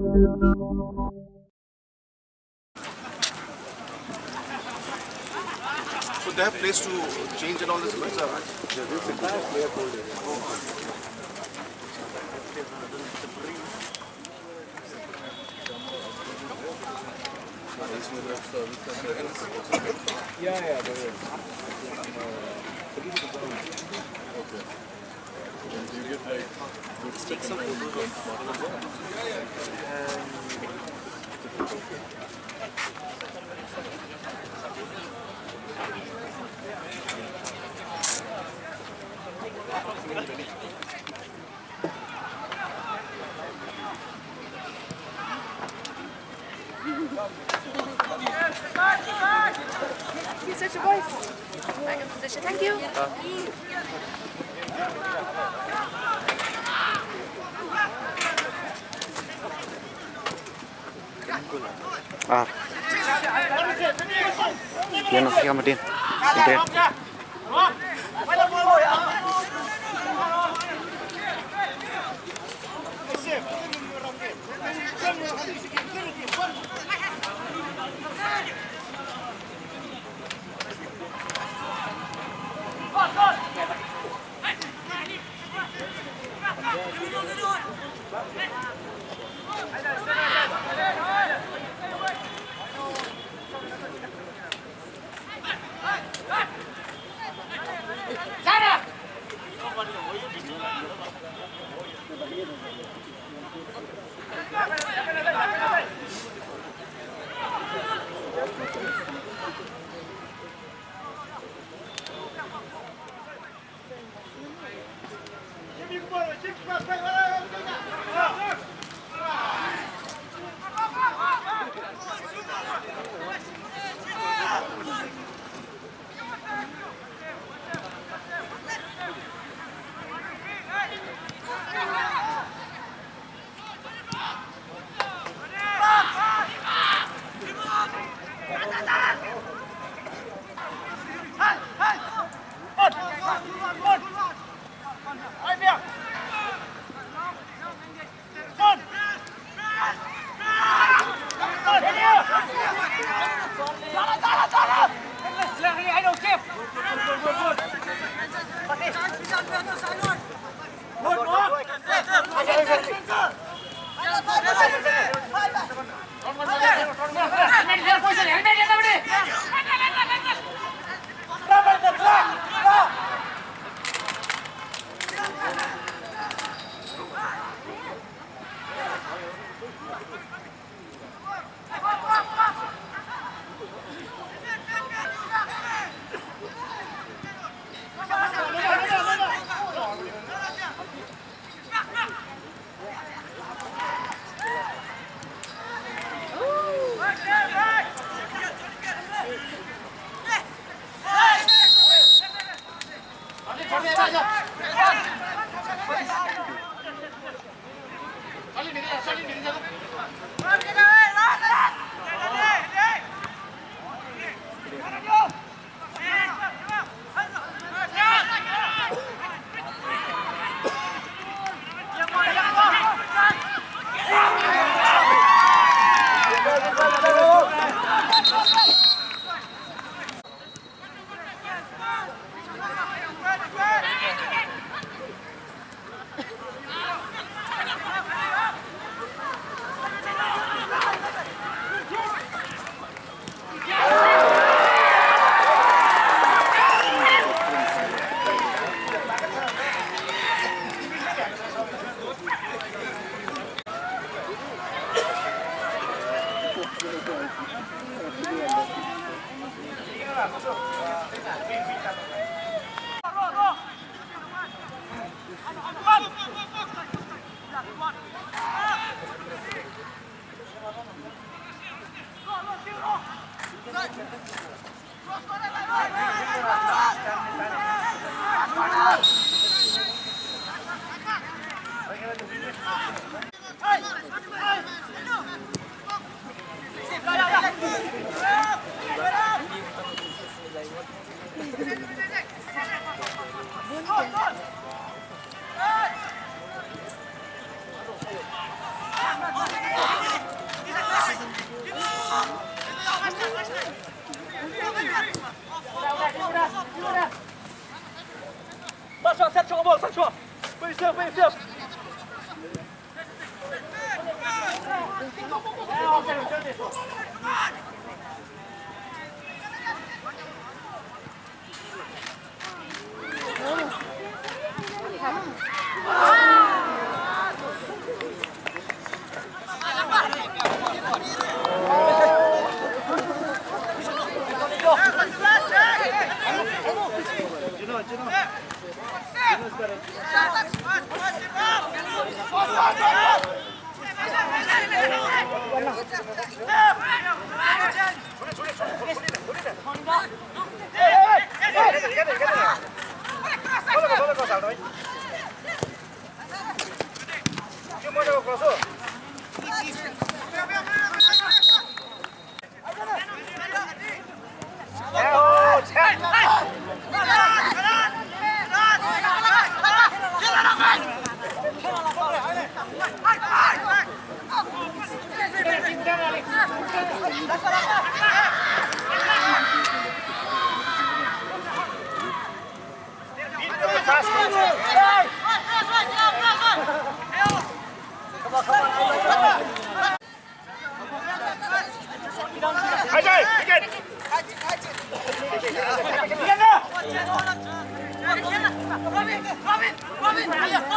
So they have place to change and all this. Yeah, there is. Okay. And do you get like take some photos of Please search your voice. Back in position. Thank you. Dia nak siapa dia?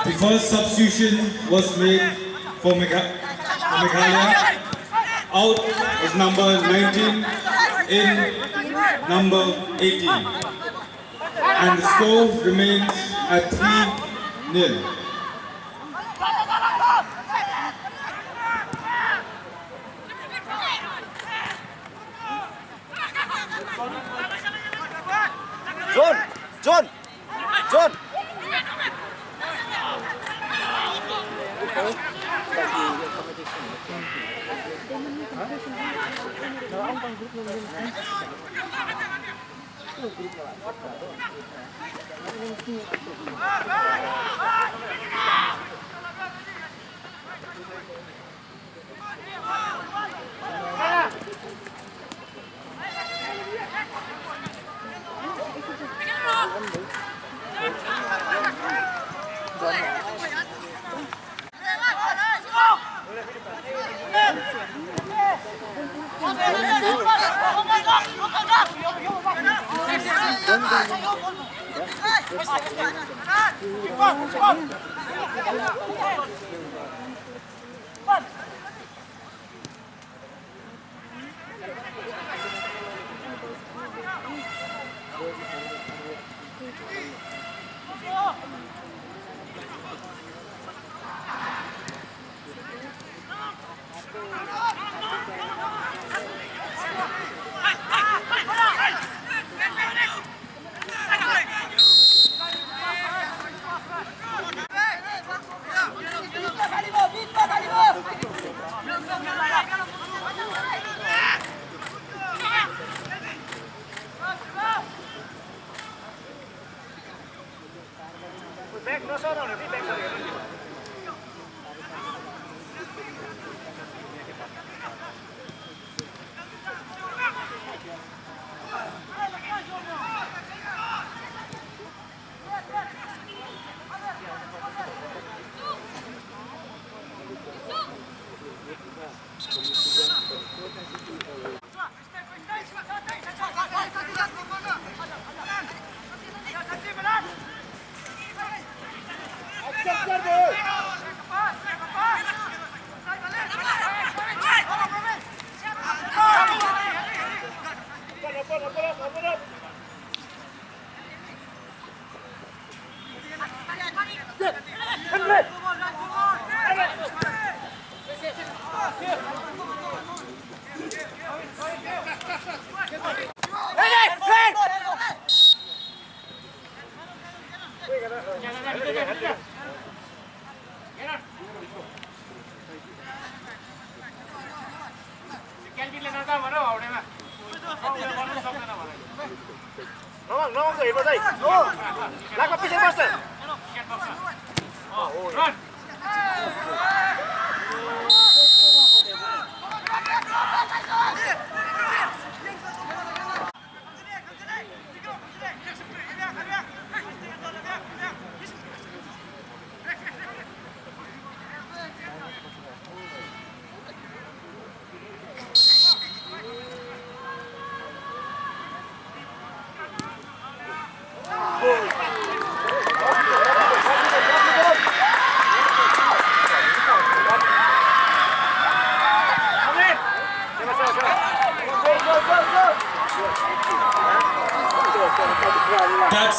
The first substitution was made for Meghalaya. Out is number 19 in number 18. And the score remains at 3-0. John!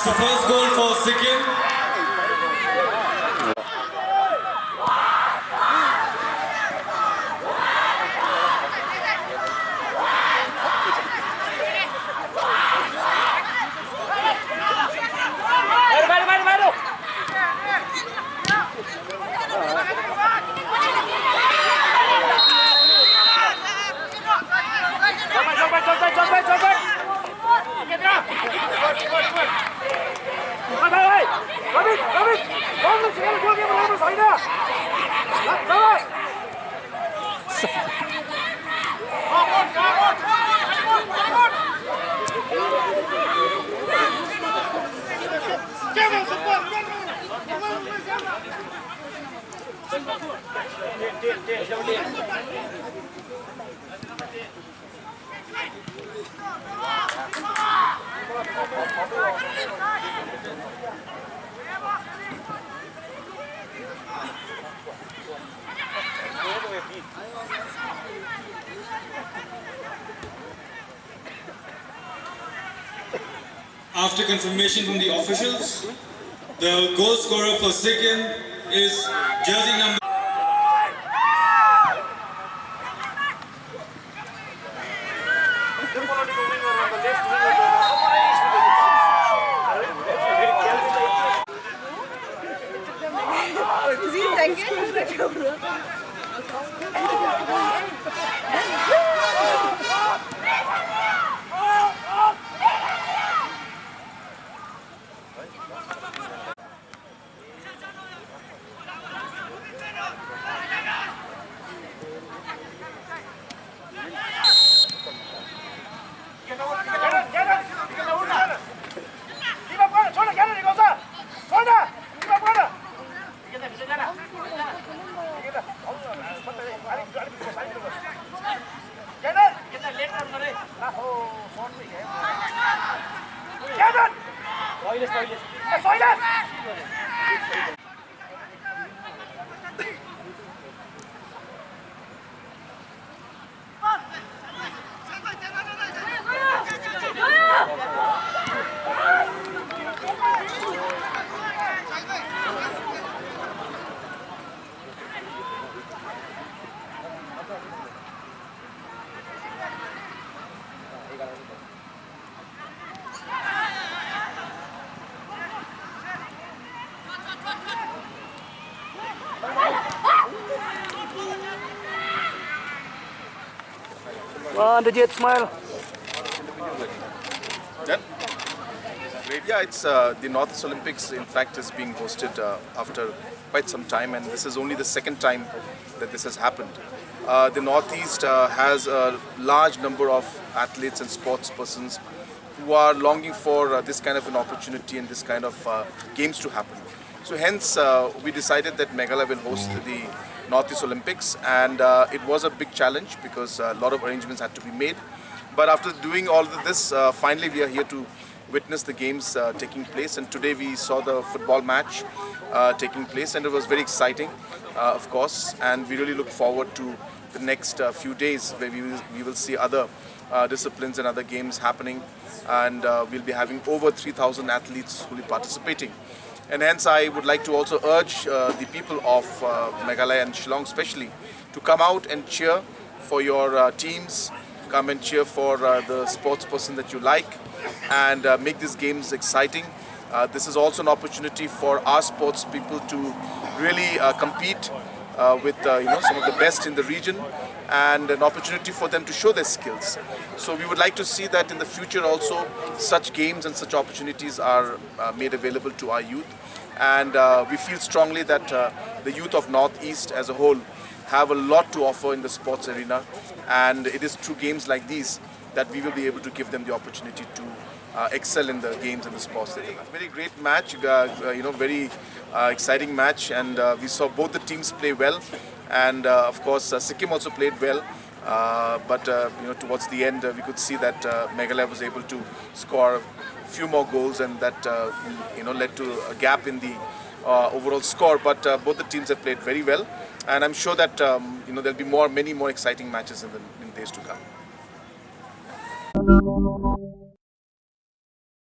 It's the first goal for Sikkim. After confirmation from the officials, the goal scorer for Sikkim is jersey number. Dajied, smile. Done? Great. Yeah, it's the Northeast Olympics, in fact, is being hosted after quite some time, and this is only the second time that this has happened. The Northeast has a large number of athletes and sports persons who are longing for this kind of an opportunity and this kind of games to happen. So hence, we decided that Meghalaya will host the Northeast Olympics, and it was a big challenge because a lot of arrangements had to be made. But after doing all of this, finally we are here to witness the games taking place, and today we saw the football match taking place, and it was very exciting, of course, and we really look forward to the next few days where we will see other disciplines and other games happening, and we'll be having over 3,000 athletes who will be participating. And hence I would like to also urge the people of Meghalaya and Shillong especially to come out and cheer for your teams, come and cheer for the sports person that you like, and make these games exciting. This is also an opportunity for our sports people to really compete with some of the best in the region, and an opportunity for them to show their skills. So we would like to see that in the future also such games and such opportunities are made available to our youth, and we feel strongly that the youth of Northeast as a whole have a lot to offer in the sports arena, and it is through games like these that we will be able to give them the opportunity to excel in the games and the sports that they love. Very great match, very exciting match, and we saw both the teams play well, and of course Sikkim also played well, but towards the end we could see that Meghalaya was able to score a few more goals, and that led to a gap in the overall score. But both the teams have played very well, and I'm sure that there'll be many more exciting matches in days to come.